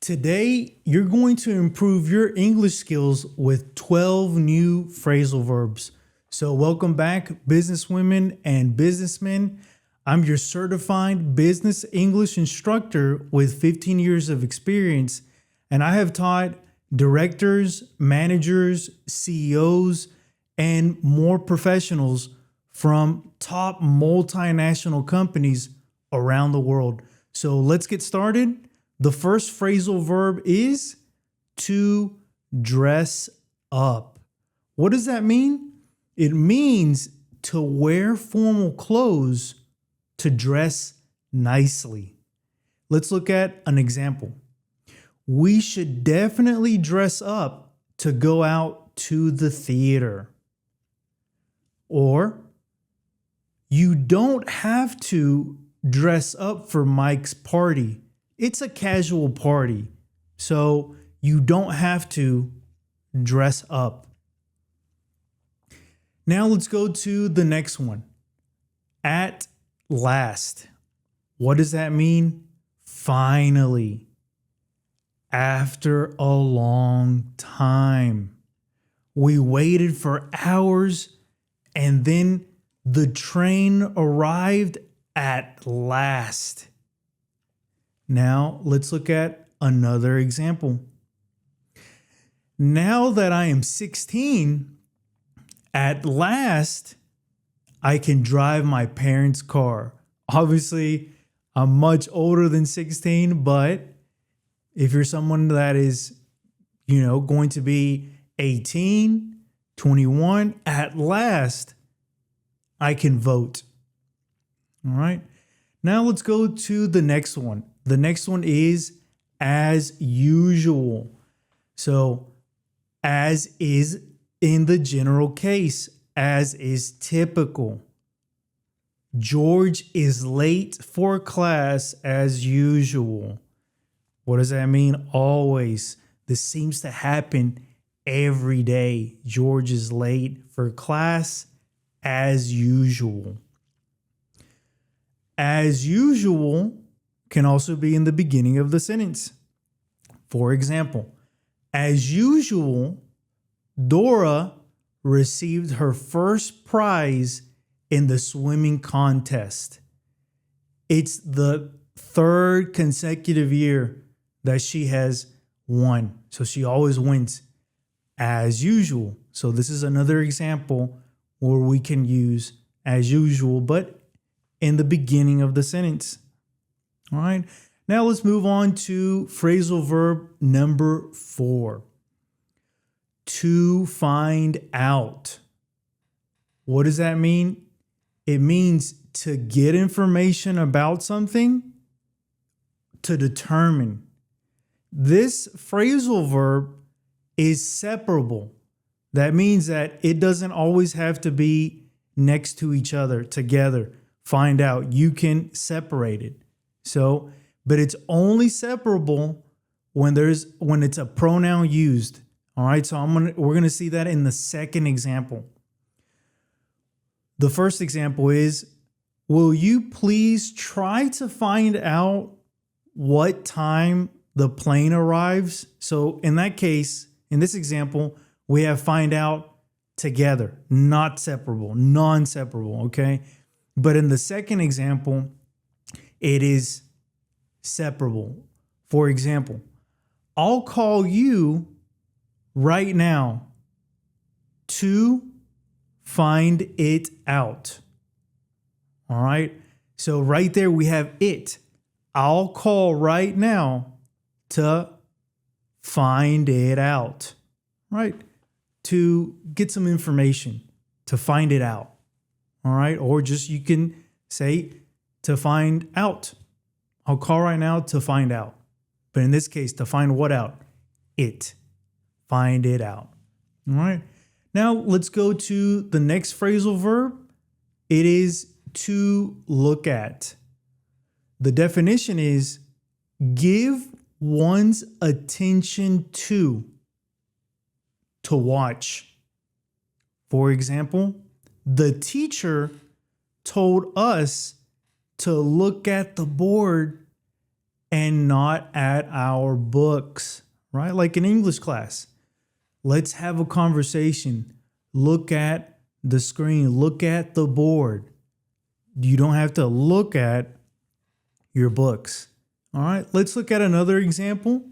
Today, you're going to improve your English skills with 12 new phrasal verbs. So, welcome back, businesswomen and businessmen. I'm your certified business English instructor with 15 years of experience, and I have taught directors, managers, CEOs, and more professionals from top multinational companies around the world. So, let's get started. The first phrasal verb is to dress up. What does that mean? It means to wear formal clothes, to dress nicely. Let's look at an example. We should definitely dress up to go out to the theater. Or, you don't have to dress up for Mike's party. It's a casual party, so you don't have to dress up. Now let's go to the next one. At last. What does that mean? Finally. After a long time. We waited for hours and then the train arrived at last. Now, let's look at another example. Now that I am 16, at last, I can drive my parents' car. Obviously, I'm much older than 16, but if you're someone that is, going to be 18, 21, at last, I can vote. All right. Now let's go to the next one. The next one is as usual. So as is in the general case, as is typical. George is late for class as usual. What does that mean? Always. This seems to happen every day. George is late for class as usual. As usual can also be in the beginning of the sentence. For example, as usual, Dora received her first prize in the swimming contest. It's the third consecutive year that she has won. So she always wins as usual. So this is another example where we can use as usual, but in the beginning of the sentence. All right. Now let's move on to phrasal verb number 4. To find out. What does that mean? It means to get information about something, to determine. This phrasal verb is separable. That means that it doesn't always have to be next to each other, together. Find out. You can separate it. So, but it's only separable when it's a pronoun used. All right. So we're gonna see that in the second example. The first example is, will you please try to find out what time the plane arrives? So in that case, in this example, we have find out together, not separable, non-separable. Okay. But in the second example, it is separable. For example, I'll call you right now to find it out. All right. So right there we have it. I'll call right now to find it out. Right. To get some information, to find it out. All right. Or just you can say to find out. I'll call right now to find out. But in this case, to find what out? It. Find it out. All right. Now let's go to the next phrasal verb. It is to look at. The definition is give one's attention to watch. For example, the teacher told us to look at the board and not at our books, right? Like in English class, let's have a conversation. Look at the screen, look at the board. You don't have to look at your books. All right, let's look at another example.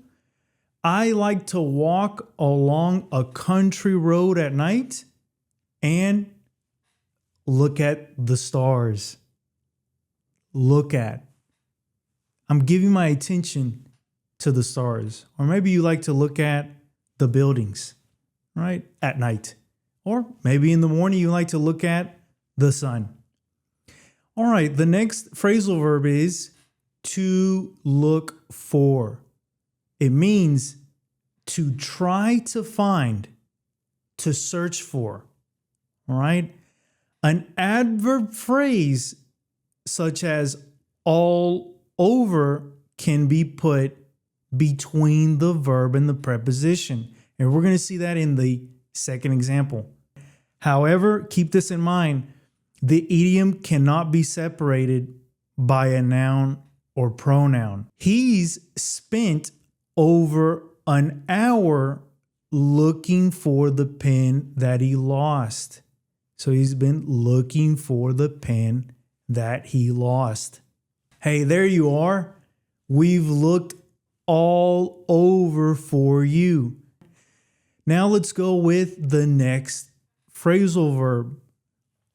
I like to walk along a country road at night and look at the stars. Look at. I'm giving my attention to the stars. Or maybe you like to look at the buildings, right, at night. Or maybe in the morning you like to look at the sun. All right, the next phrasal verb is to look for. It means to try to find, to search for. All right. An adverb phrase such as all over can be put between the verb and the preposition. And we're going to see that in the second example. However, keep this in mind. The idiom cannot be separated by a noun or pronoun. He's spent over an hour looking for the pen that he lost. So he's been looking for the pen that he lost. Hey, there you are. We've looked all over for you. Now let's go with the next phrasal verb.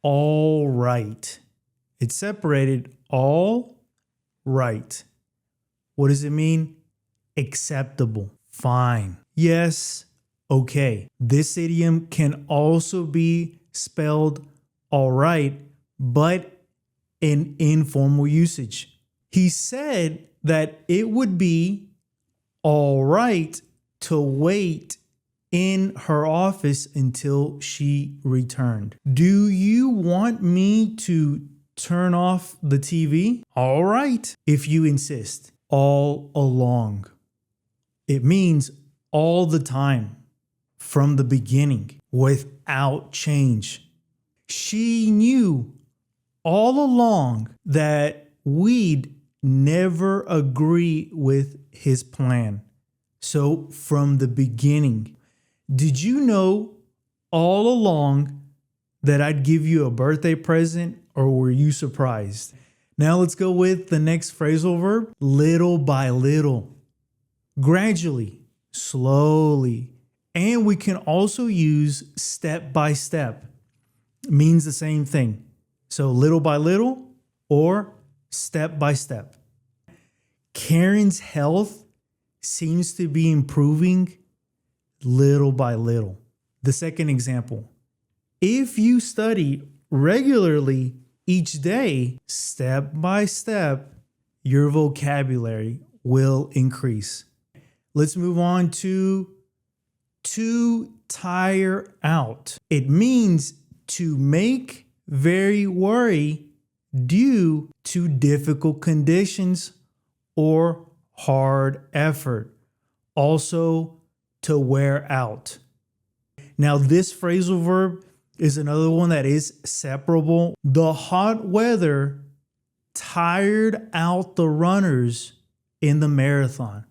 All right. It's separated. All right. What does it mean? Acceptable. Fine. Yes. Okay. This idiom can also be spelled all right, but in informal usage. He said that it would be all right to wait in her office until she returned. Do you want me to turn off the TV? All right, if you insist. All along. It means all the time, from the beginning, without change. She knew all along that we'd never agree with his plan. So from the beginning, did you know all along that I'd give you a birthday present, or were you surprised? Now let's go with the next phrasal verb, little by little, gradually, slowly. And we can also use step by step. It means the same thing. So little by little or step by step. Karen's health seems to be improving little by little. The second example, if you study regularly each day, step by step, your vocabulary will increase. Let's move on to tire out. It means to make very worry due to difficult conditions or hard effort. Also, to wear out. Now, this phrasal verb is another one that is separable. The hot weather tired out the runners in the marathon.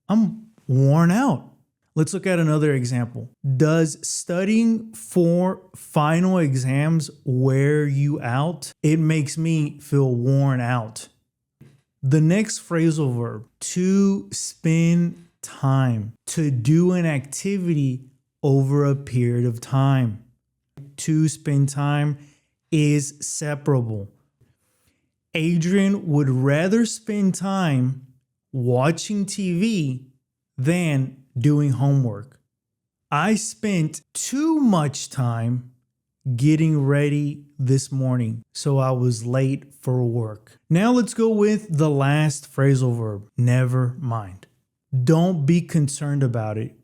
I'm worn out. Let's look at another example. Does studying for final exams wear you out? It makes me feel worn out. The next phrasal verb, to spend time, to do an activity over a period of time. To spend time is separable. Adrian would rather spend time watching TV than doing homework. I spent too much time getting ready this morning, so I was late for work. Now let's go with the last phrasal verb, never mind. Don't be concerned about it.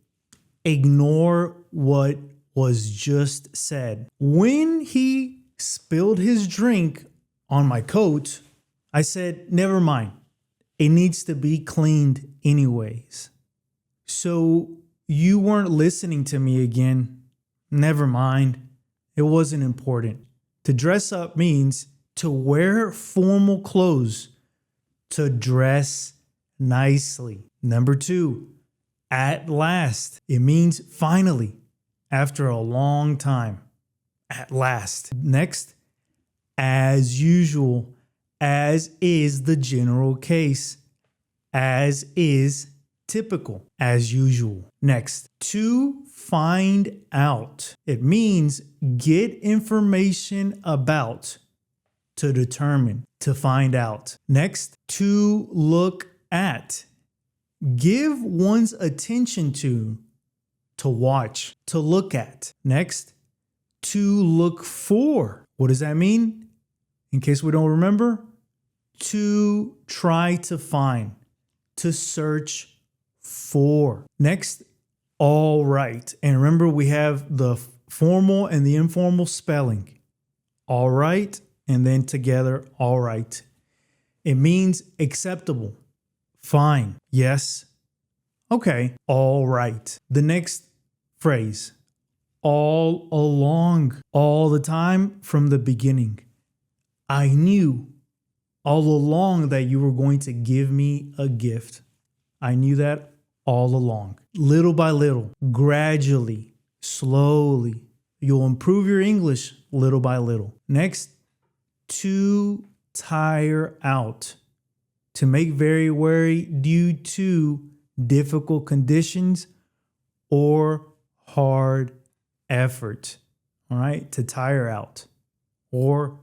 Ignore what was just said. When he spilled his drink on my coat, I said, never mind. It needs to be cleaned anyways. So you weren't listening to me again. Never mind. It wasn't important. To dress up means to wear formal clothes, to dress nicely. Number 2, at last. It means finally, after a long time. At last. Next, as usual. As is the general case. As is typical. As usual. Next, to find out. It means get information about, to determine, to find out. Next, to look at. Give one's attention to watch, to look at. Next, to look for. What does that mean? In case we don't remember, to try to find, to search for. Next, all right. And remember, we have the formal and the informal spelling. All right, and then together, all right. It means acceptable, fine, yes, okay, all right. The next phrase, all along, all the time from the beginning. I knew all along that you were going to give me a gift. I knew that all along. Little by little, gradually, slowly, you'll improve your English little by little. Next, to tire out. To make very weary due to difficult conditions or hard effort. All right, to tire out or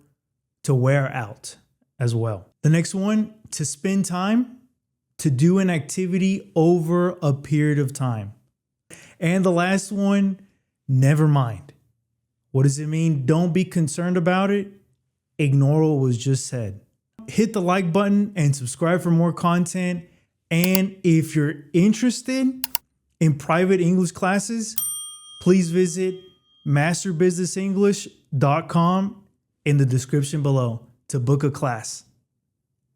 to wear out as well. The next one, to spend time, to do an activity over a period of time. And the last one, never mind. What does it mean? Don't be concerned about it. Ignore what was just said. Hit the like button and subscribe for more content. And if you're interested in private English classes, please visit masterbusinessenglish.com in the description below to book a class.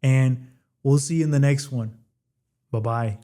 And we'll see you in the next one. Bye-bye.